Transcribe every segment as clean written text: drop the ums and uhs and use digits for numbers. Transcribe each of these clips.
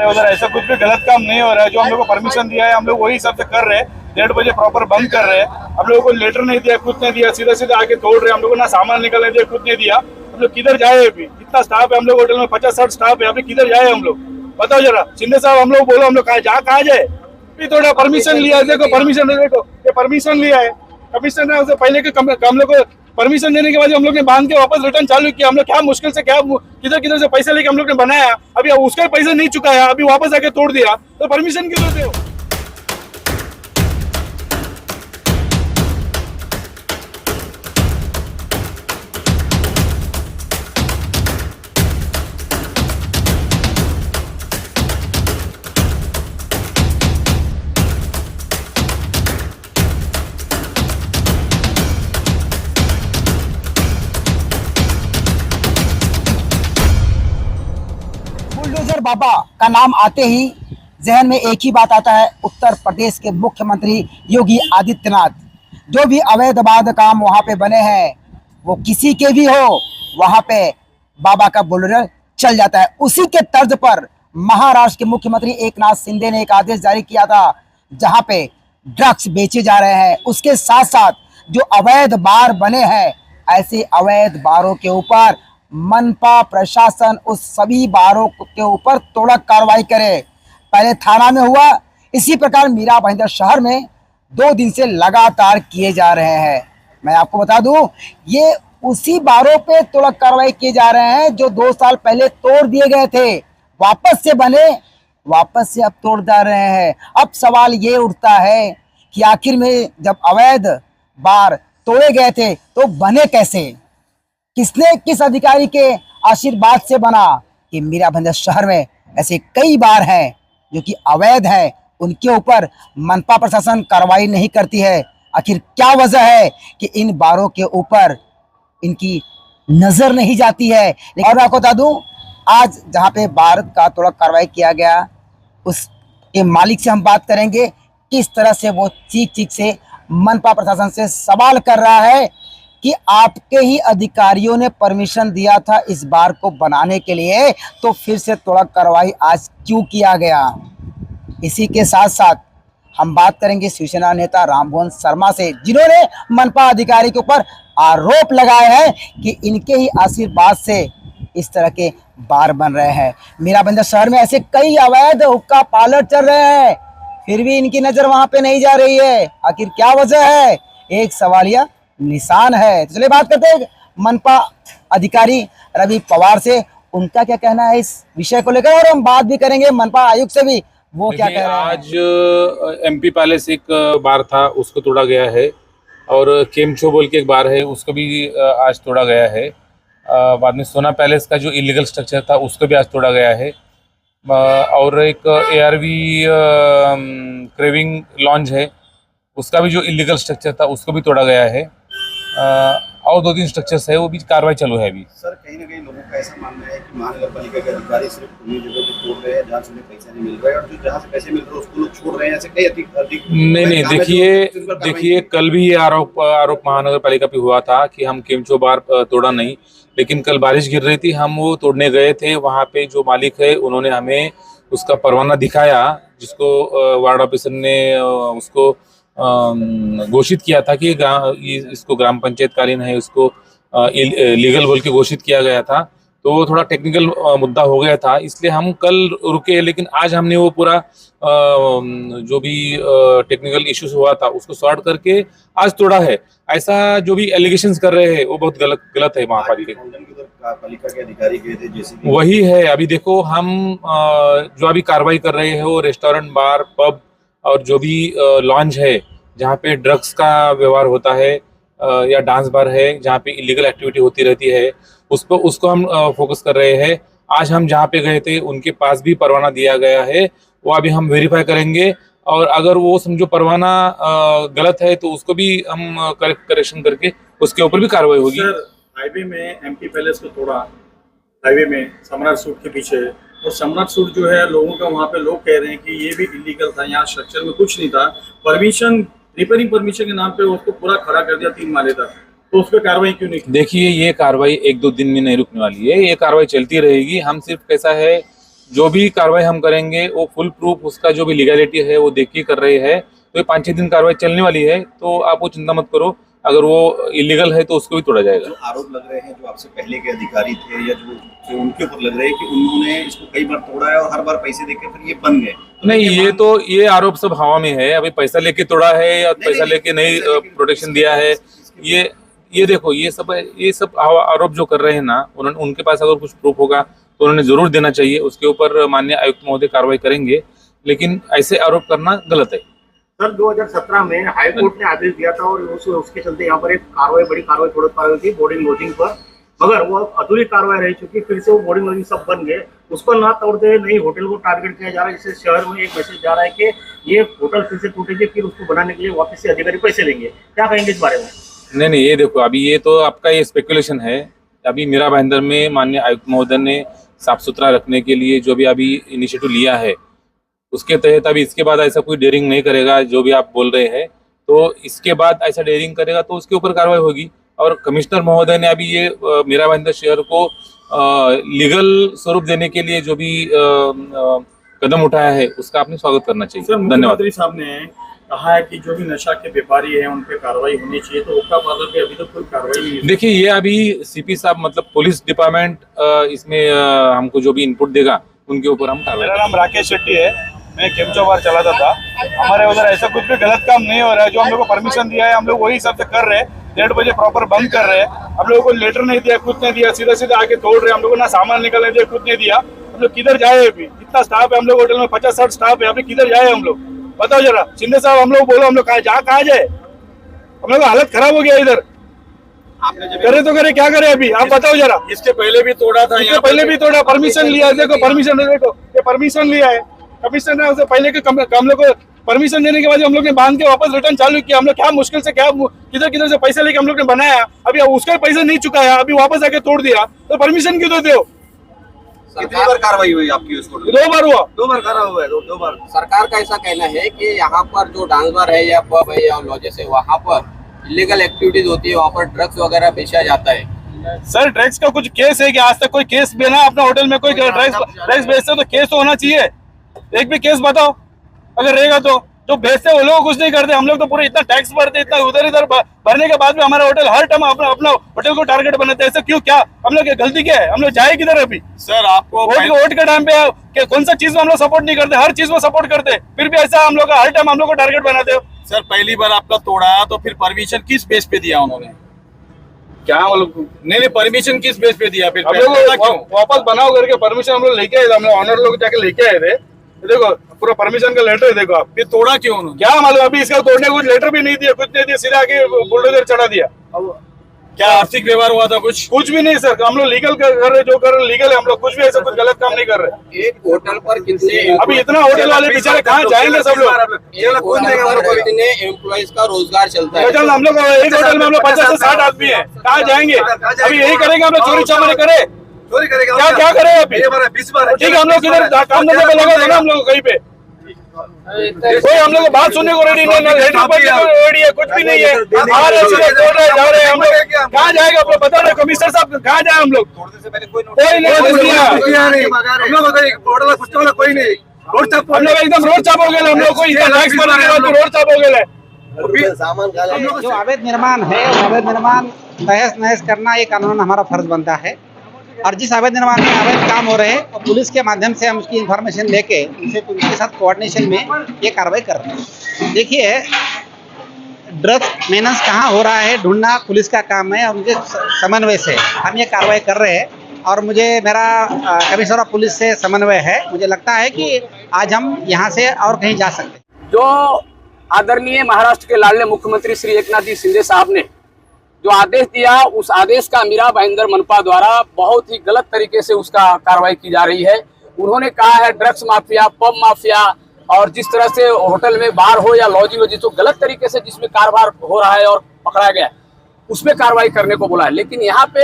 है उधर ऐसा कुछ भी गलत काम नहीं हो रहा है। जो हम लोग को परमिशन दिया है हम लोग वही हिसाब से कर रहे हैं। 1:30 बजे प्रॉपर बंद कर रहे हैं। हम लोगों को लेटर नहीं दिया, कुछ नहीं दिया, सीधा सीधा आके तोड़ रहे हैं। हम लोग को ना सामान निकलने दिया, कुछ नहीं दिया। हम लोग किधर जाए? अभी इतना स्टाफ है हम लोग होटल में, 50-60 स्टाफ है। अभी किधर जाए हम लोग? बताओ जरा शिंदे साहब, हम लोग बोलो हम लोग कहाँ जाए? थोड़ा परमिशन लिया, देखो परमिशन देखो, ये परमिशन लिया है कमिश्नर ने। उससे पहले के हम लोग को परमिशन देने के बाद हम लोग ने बांध के वापस रिटर्न चालू किया। हम लोग क्या मुश्किल से क्या किधर किधर से पैसे लेके हम लोग ने बनाया, अभी उसका पैसा नहीं चुकाया, अभी वापस आके तोड़ दिया, तो परमिशन क्यों देते हो? बुलडोजर बाबा का नाम आते ही जहन में एक ही बात आता है, उत्तर प्रदेश के मुख्यमंत्री योगी आदित्यनाथ। जो भी अवैधवाद काम वहां पे बने हैं, वो किसी के भी हो, वहां पे बाबा का बुलडोजर चल जाता है। उसी के तर्ज पर महाराष्ट्र के मुख्यमंत्री एकनाथ शिंदे ने एक आदेश जारी किया था, जहां पे ड्रग्स बेचे जा रहे हैं। उसके साथ साथ जो अवैध बार बने हैं, ऐसे अवैध बारों के ऊपर मनपा प्रशासन उस सभी बारों के ऊपर त्वरित कार्रवाई करे। पहले थाना में हुआ, इसी प्रकार मीरा भाईंदर शहर में 2 दिन से लगातार किए जा रहे हैं। मैं आपको बता दूं, ये उसी बारों पे त्वरित कार्रवाई किए जा रहे हैं जो 2 साल पहले तोड़ दिए गए थे, वापस से बने, वापस से अब तोड़ जा रहे हैं। अब सवाल ये उठता है कि आखिर में जब अवैध बार तोड़े गए थे तो बने कैसे? किसने, किस अधिकारी के आशीर्वाद से बना? कि मीरा भाईंदर शहर में ऐसे कई बार हैं जो कि अवैध है, उनके ऊपर मनपा प्रशासन कार्रवाई नहीं करती है। आखिर क्या वजह है कि इन बारों के ऊपर इनकी नजर नहीं जाती है? लेकिन और आपको बता दूं, आज जहां पे बार का थोड़ा कार्रवाई किया गया, उसके मालिक से हम बात करेंगे, किस तरह से वो चीख से मनपा प्रशासन से सवाल कर रहा है कि आपके ही अधिकारियों ने परमिशन दिया था इस बार को बनाने के लिए, तो फिर से त्वरित कार्रवाई आज क्यों किया गया? इसी के साथ साथ हम बात करेंगे शिवसेना नेता रामभुवन शर्मा से, जिन्होंने मनपा अधिकारी के ऊपर आरोप लगाए हैं कि इनके ही आशीर्वाद से इस तरह के बार बन रहे हैं। मीरा भाईंदर शहर में ऐसे कई अवैध हुक्का पार्लर चल रहे हैं, फिर भी इनकी नजर वहां पे नहीं जा रही है। आखिर क्या वजह है? एक सवालिया निशान है। तो चलिए बात करते हैं मनपा अधिकारी रवि पवार से, उनका क्या कहना है इस विषय को लेकर, और हम बात भी करेंगे मनपा आयुक्त से भी, वो क्या कह रहे हैं। आज एमपी पैलेस एक बार था, उसको तोड़ा गया है, और केमचो बोल के एक बार है, उसको भी आज तोड़ा गया है। बाद में सोना पैलेस का जो इलीगल स्ट्रक्चर था उसको भी आज तोड़ा गया है, और एक एआरवी क्रेविंग लॉन्ज है, उसका भी जो इलीगल स्ट्रक्चर था उसको भी तोड़ा गया है, और 2-3 स्ट्रक्चर्स है, वो भी कार्रवाई चालू है अभी। सर, कहीं ना कहीं लोगों का ऐसा मानना है कि महानगर पालिका के अधिकारी सिर्फ उन्हीं जगह पे तोड़ रहे हैं जहाँ से उन्हें पैसा नहीं मिल रहा है, और जो जहाँ से पैसे मिल रहे हैं उसको लोग छोड़ रहे हैं। ऐसे कई अधिक नहीं, देखिए कल भी ये आरोप महानगर पालिका पे हुआ था कि हम केमचो बार तोड़ा नहीं, लेकिन कल बारिश गिर रही थी, हम वो तोड़ने गए थे। वहाँ पे जो मालिक है उन्होंने हमें उसका परवाना दिखाया, जिसको वार्ड ऑफिसर ने उसको घोषित किया था कि इसको ग्राम पंचायत कालीन है, उसको लीगल बोल के घोषित किया गया था। तो वो थोड़ा टेक्निकल मुद्दा हो गया था, इसलिए हम कल रुके, लेकिन आज हमने वो पूरा जो भी टेक्निकल इश्यूज हुआ था उसको सॉर्ट करके आज तोड़ा है। ऐसा जो भी एलिगेशंस कर रहे हैं वो बहुत गलत है। पालिका के अधिकारी गए थे, जैसे वही है। अभी देखो हम जो अभी कार्रवाई कर रहे हैं वो रेस्टोरेंट, बार, पब और जो भी लॉन्ज है जहाँ पे ड्रग्स का व्यवहार होता है, या डांस बार है जहाँ पे इलीगल एक्टिविटी होती रहती है, उसको हम फोकस कर रहे हैं। आज हम जहाँ पे गए थे उनके पास भी परवाना दिया गया है, वो अभी हम वेरीफाई करेंगे, और अगर वो समझो परवाना गलत है तो उसको भी हम करेक्शन करके उसके ऊपर भी कार्रवाई होगी। सर, हाईवे में एमपी पैलेस को तोड़ा, हाईवे में सम्राट सूट के पीछे, और सम्राट सूट जो है लोगों का, वहाँ पे लोग कह रहे हैं कि ये भी इलीगल था, यहाँ स्ट्रक्चर में कुछ नहीं था, परमिशन, रिपेयरिंग परमिशन के नाम पे उसको पूरा खड़ा कर दिया 3 माले तक, तो उस पर कार्रवाई क्यों नहीं? देखिए ये कार्रवाई 1-2 दिन में नहीं रुकने वाली है, ये कार्रवाई चलती रहेगी। हम सिर्फ कैसा है, जो भी कार्रवाई हम करेंगे वो फुल प्रूफ उसका जो भी लीगैलिटी है वो देख के कर रहे हैं। तो ये 5-6 दिन कार्रवाई चलने वाली है, तो आप वो चिंता मत करो। अगर वो इलीगल है तो उसको भी तोड़ा जाएगा। जो आरोप लग रहे हैं जो आपसे पहले के अधिकारी थे या जो उनके ऊपर लग रहे हैं कि उन्होंने इसको कई बार तोड़ा है और हर बार पैसे देके फिर ये बन गए, नहीं, ये आरोप सब हवा में है। अभी पैसा लेके तोड़ा है या पैसा लेके नहीं प्रोटेक्शन दिया है, ये देखो ये सब आरोप जो कर रहे हैं ना, उन्होंने उनके पास अगर कुछ प्रूफ होगा तो उन्होंने जरूर देना चाहिए। उसके ऊपर माननीय आयुक्त महोदय कार्रवाई करेंगे, लेकिन ऐसे आरोप करना गलत है। सर 2017 में हाई कोर्ट ने आदेश दिया था और उसके चलते यहाँ पर एक बड़ी कार्रवाई हुई थी बोर्डिंग लॉजिंग पर, मगर वो अधूरी कार्रवाई रह चुकी। फिर से वो बोर्डिंग लॉजिंग सब बन गए, उसको ना तोड़ते हुए नई होटल को टारगेट किया जा रहा है। जिससे शहर में एक मैसेज जा रहा है कि ये होटल फिर से टूटेगी, फिर उसको बनाने के लिए वापस से अधिकारी पैसे लेंगे। क्या कहेंगे इस बारे में? नहीं, ये देखो, अभी ये तो आपका ये स्पेकुलेशन है। अभी मीरा भाईंदर में माननीय आयुक्त महोदय ने साफ सुथरा रखने के लिए जो भी अभी इनिशिएटिव लिया है, उसके तहत अभी इसके बाद ऐसा कोई डेयरिंग नहीं करेगा जो भी आप बोल रहे हैं। तो इसके बाद ऐसा डेयरिंग करेगा तो उसके ऊपर कार्रवाई होगी। और कमिश्नर महोदय ने अभी ये मीरा भाईंदर शहर को लीगल स्वरूप देने के लिए जो भी कदम उठाया है उसका आपने स्वागत करना चाहिए। धन्यवाद। मुख्यमंत्री साहब ने कहा है कि जो भी नशा के व्यापारी हैं उन पे कार्रवाई होनी चाहिए, तो उसका मतलब अभी तक कोई कार्रवाई नहीं है। देखिए, ये अभी सीपी साहब मतलब पुलिस डिपार्टमेंट इसमें हमको जो भी इनपुट देगा उनके ऊपर हम कार्रवाई। मेरा नाम राकेश शेट्टी है, मैं केमचो बार चलाता था। हमारे उधर ऐसा कुछ भी गलत काम नहीं हो रहा है। जो हम लोग को परमिशन दिया है हम लोग वही हिसाब से कर रहे हैं। 1:30 बजे प्रॉपर बंद कर रहे हैं। हम लोगों को लेटर नहीं दिया, कुछ नहीं दिया, सीधा आके तोड़ रहे हैं। हम लोग को ना सामान निकलने दिया, कुछ नहीं दिया। हम लोग किधर जाए? अभी इतना स्टाफ है हम लोग होटल में, 50-60 स्टाफ है। अभी किधर जाए हम लोग? बताओ जरा शिंदे साहब, हम लोग बोलो, हम लोग कहाँ जाए? हम लोग का हालत खराब हो गया इधर। करे तो करे, क्या करे अभी आप बताओ जरा। इसके पहले भी तोड़ा था, इसके पहले भी तोड़ा, परमिशन लिया है। देखो परमिशन, देखो ये परमिशन लिया है कमिश्नर ने। उससे पहले के हम लोग को परमिशन देने के बाद हम लोग ने बांध के वापस रिटर्न चालू किया। हम लोग क्या मुश्किल से क्या किधर से पैसे लेके हम लोग ने बनाया, अभी उसका पैसा नहीं चुकाया, अभी वापस आके तोड़ दिया, तो परमिशन क्यों देते हो? कितनी बार कार्रवाई हुई आपकी उस कोर्ट में? 2 बार हुआ। 2 बार कार्रवाई हुआ है, 2 बार। सरकार का ऐसा कहना है कि यहाँ पर जो डांस बार है या पब है या लॉजेस है, वहाँ पर इलीगल एक्टिविटीज होती है, वहाँ पर ड्रग्स वगैरह बेचा जाता है। सर ड्रग्स का कुछ केस है कि आज तक कोई केस बना अपना होटल में? कोई ड्रग्स बेचते तो केस तो होना चाहिए। एक भी केस बताओ अगर रहेगा तो। जो बेचते वो लोग कुछ नहीं करते, हम लोग तो पूरे इतना टैक्स भरते, इतना उधर भरने के बाद भी हमारा होटल हर टाइम अपना होटल को टारगेट बनाते हैं। ऐसा क्यों? क्या हम लोग गलती क्या है? हम लोग जाए किधर अभी? सर आपको वोट के टाइम पे कौन सा चीज में हम लोग सपोर्ट नहीं करते? हर चीज में सपोर्ट करते, फिर भी ऐसा हम लोग हर टाइम हम लोग को टारगेट बनाते हो। सर पहली बार आपका तोड़ा तो फिर परमिशन किस बेस पे दिया उन्होंने? क्या मतलब? नहीं, परमिशन किस बेस पे दिया? फिर हम लोग वापस बनाओ करके परमिशन हम लोग लेके आए थे, हम लोग ऑनर लोग जाके लेके आए थे। देखो पूरा परमिशन का लेटर है, देखो आप। फिर तोड़ा क्यों उन्होंने? क्या मालूम, अभी इसका तोड़ने को लेटर भी नहीं दिया, कुछ नहीं दिया, सीधा आके बुलडोजर चढ़ा दिया। क्या आर्थिक व्यवहार हुआ था? कुछ भी नहीं सर, हम लोग लीगल कर रहे, जो कर रहे लीगल है। हम लोग कुछ भी ऐसा कुछ गलत काम नहीं कर रहे। एक होटल पर कितने अभी इतना होटल वाले बेचारे कहाँ जाएंगे सब लोग? कितने एम्प्लॉइज का रोजगार चलता है? हम लोग एक होटल में हम लोग 50 से 60 आदमी है, कहाँ जाएंगे? अभी यही करेंगे हम लोग, चोरी चमारी करे, क्या करे अभी? ठीक है, हम लोग किधर काम धंधे पे लगा देना, हम लोग कहीं पे कोई हम लोग बात सुनने को रेडी नहीं है, रेडी है, कुछ भी नहीं है। आ रहे जा रहे हम लोग, कहाँ जाएगा आप लोग बता रहे? कमिश्नर साहब कहाँ जाए हम लोग? कोई नहीं, हम लोग एकदम रोड चाप हो गए। हम लोग कोई टैक्स भरने के बाद रोड चाप हो गए। जो अवैध निर्माण है, अवैध निर्माण तहस नहस करना ये कानून हमारा फर्ज बनता है। और जिस अवैध निर्माण में अवैध काम हो रहे हैं, तो पुलिस के माध्यम से हम उसकी इन्फॉर्मेशन लेके उनके साथ कोऑर्डिनेशन में ये कार्रवाई कर रहे हैं। देखिए, ड्रग्स मेनेंस कहाँ हो रहा है ढूंढना पुलिस का काम है, और उनके समन्वय से हम ये कार्रवाई कर रहे हैं। और मुझे मेरा कमिश्नर ऑफ पुलिस से समन्वय है। मुझे लगता है कि आज हम यहाँ से और कहीं जा सकते हैं। जो आदरणीय महाराष्ट्र के लाडले मुख्यमंत्री श्री एकनाथ जी शिंदे साहब ने जो आदेश दिया, उस आदेश का मीरा भाईंदर मनपा द्वारा बहुत ही गलत तरीके से उसका कार्रवाई की जा रही है। उन्होंने कहा है ड्रग्स माफिया, पब माफिया, और जिस तरह से होटल में बार हो या लॉजिंग हो, जिसको गलत तरीके से जिसमें कारोबार हो रहा है और पकड़ा गया, उसमें कार्रवाई करने को बोला है। लेकिन यहाँ पे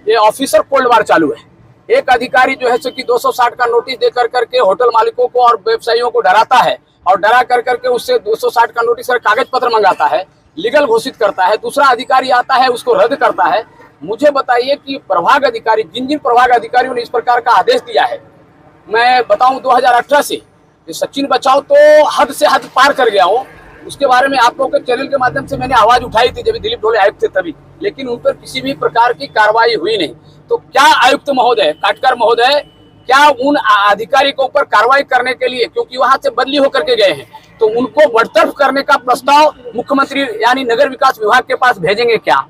ये ऑफिसर कोल्ड वार चालू है। एक अधिकारी जो है कि 260 का नोटिस दे करके होटल मालिकों को और व्यवसायियों को डराता है, और डरा करके उससे 260 का नोटिस और कागज पत्र मंगाता है, लीगल घोषित करता है। दूसरा अधिकारी आता है, उसको रद्द करता है। मुझे बताइए कि प्रभाग अधिकारी, जिन प्रभाग अधिकारियों ने इस प्रकार का आदेश दिया है, मैं बताऊं 2018 से ये सचिन बचाओ तो हद से हद पार कर गया हूँ। उसके बारे में आप लोगों के चैनल के माध्यम से मैंने आवाज उठाई थी जब दिलीप ढोले आयुक्त थे तभी, लेकिन उन पर किसी भी प्रकार की कार्रवाई हुई नहीं। तो क्या आयुक्त महोदय, काटकर महोदय, क्या उन अधिकारी के ऊपर कार्रवाई करने के लिए, क्योंकि वहां से बदली होकर के गए हैं, तो उनको बर्तरफ करने का प्रस्ताव मुख्यमंत्री यानी नगर विकास विभाग के पास भेजेंगे क्या?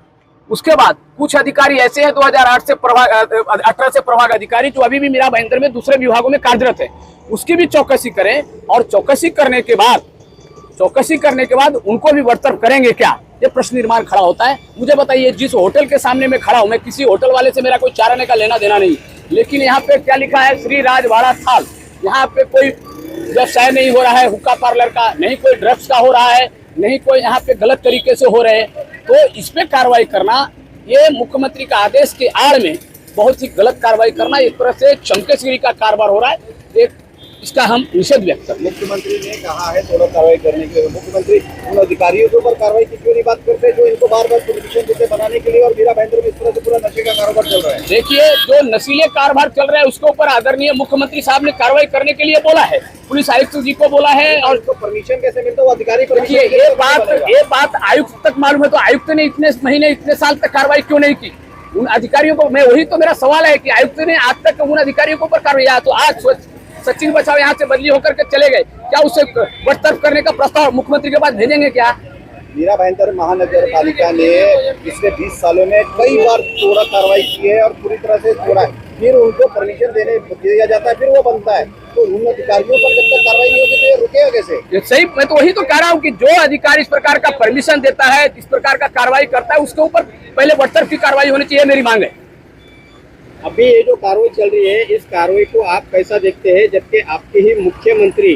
उसके बाद कुछ अधिकारी ऐसे हैं 2018 से प्रभाग अधिकारी जो अभी भी मीरा भाईंदर में दूसरे विभागों में कार्यरत है, उसकी भी चौकसी करें और चौकसी करने के बाद उनको भी बर्तरफ करेंगे क्या? ये प्रश्न निर्माण खड़ा होता है। मुझे बताइए, जिस होटल के सामने मैं खड़ा हूं, मैं किसी होटल वाले से मेरा कोई चाराने का लेना देना नहीं, लेकिन यहाँ पे क्या लिखा है, श्री राजवाड़ा थाल। यहाँ पे कोई व्यवसाय नहीं हो रहा है हुक्का पार्लर का, नहीं कोई ड्रग्स का हो रहा है, नहीं कोई यहाँ पे गलत तरीके से हो रहे हैं। तो इस पे कार्रवाई करना, ये मुख्यमंत्री का आदेश के आड़ में बहुत ही गलत कार्रवाई करना, इस तरह से चमकेश्वरी का कारोबार हो रहा है। एक इसका हम निषेध व्यक्त करते हैं। मुख्यमंत्री ने कहा है थोड़ा कार्रवाई करने के लिए, मुख्यमंत्री उन अधिकारियों के ऊपर कार्रवाई की क्यों नहीं बात करते जो इनको बार बार परमिशन देते बनाने के लिए, और मीरा भाईंदर में इस तरह से पूरा नशे का कारोबार चल रहा है। देखिए, जो नशीले कारोबार चल रहा है उसके ऊपर आदरणीय मुख्यमंत्री साहब ने कार्रवाई करने के लिए बोला है, पुलिस आयुक्त जी को बोला है। और उसको परमिशन कैसे मिलता है? वो अधिकारी देखिए, ये बात आयुक्त तक मालूम है, तो आयुक्त ने इतने महीने इतने साल तक कार्रवाई क्यों नहीं की उन अधिकारियों को? मैं वही तो मेरा सवाल है कि आयुक्त ने आज तक उन अधिकारियों के ऊपर कार्रवाई, तो आज सचिन बचाओ यहाँ से बदली होकर के चले गए, क्या उसे बर्तरफ करने का प्रस्ताव मुख्यमंत्री के पास भेजेंगे क्या? मीरा भाईंदर महानगर पालिका ने पिछले 20 सालों में कई बार तोड़ा कार्रवाई की है और पूरी तरह से तोड़ा है, फिर उनको परमिशन देने दिया जाता है, फिर वो बनता है। तो उन अधिकारियों पर जब तक कार्रवाई नहीं होगी तो ये रुकेगा कैसे? ये सही, मैं तो वही तो कह रहा हूँ कि जो अधिकारी इस प्रकार का परमिशन देता है, इस प्रकार का कार्रवाई करता है, उसके ऊपर पहले बर्तरफ की कार्रवाई होनी चाहिए, मेरी मांग है। अभी ये जो कार्रवाई चल रही है, इस कार्रवाई को आप कैसा देखते हैं, जबकि आपके ही मुख्यमंत्री,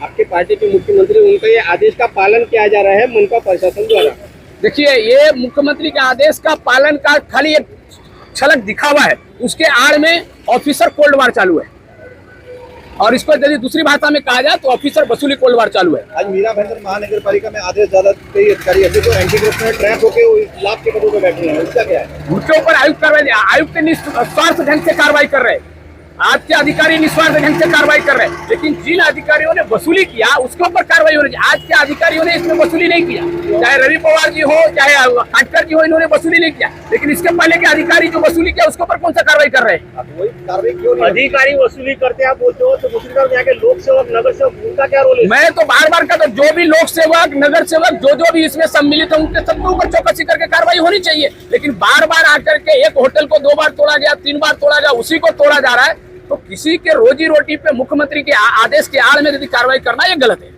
आपके पार्टी के मुख्यमंत्री, उनका ये आदेश का पालन किया जा रहा है मनपा प्रशासन द्वारा? देखिए, ये मुख्यमंत्री के आदेश का पालन का खाली एक झलक दिखावा है, उसके आड़ में ऑफिसर कोल्डवार चालू है, और इसको यदि दूसरी भाषा में कहा जाए तो ऑफिसर वसूली कोल्डवार चालू है। आज मीरा भाईंदर महानगर पालिका में आदेश ज्यादा कई अधिकारी अभी तो एंटी करप्शन में ट्रैप होकर लाभ के पदों पर बैठे हैं, उसका क्या है? उनके ऊपर आयुक्त कार्रवाई, आयुक्त निस्वार्थ ढंग से कार्रवाई कर रहे हैं, आज के अधिकारी निस्वार्थ ढंग से कार्रवाई कर रहे हैं, लेकिन जिन अधिकारियों ने वसूली किया उसके ऊपर कार्रवाई हो रही है। आज के अधिकारियों ने इसमें वसूली नहीं किया, चाहे रवि पवार जी हो, चाहे खाटकर जी हो, इन्होंने वसूली नहीं किया, लेकिन इसके पहले के अधिकारी जो वसूली किया उसके ऊपर कौन सा कार्रवाई कर रहे हैं? वही कार्रवाई क्यों नहीं? अधिकारी वसूली करते हैं आप बोलते हो, तो दूसरी तरफ यहाँ के लोक सेवक, नगर सेवक, उनका क्या रोल है? मैं तो बार बार कहता हूं, जो भी लोक सेवक, नगर सेवक, जो भी इसमें सम्मिलित है, उनके सबके ऊपर चौकसी करके कार्रवाई होनी चाहिए। लेकिन बार बार आकर के एक होटल को 2 बार तोड़ा गया, 3 बार तोड़ा गया, उसी को तोड़ा जा रहा है, तो किसी के रोजी रोटी पे मुख्यमंत्री के आदेश के आड़ में यदि कार्रवाई करना, ये गलत है।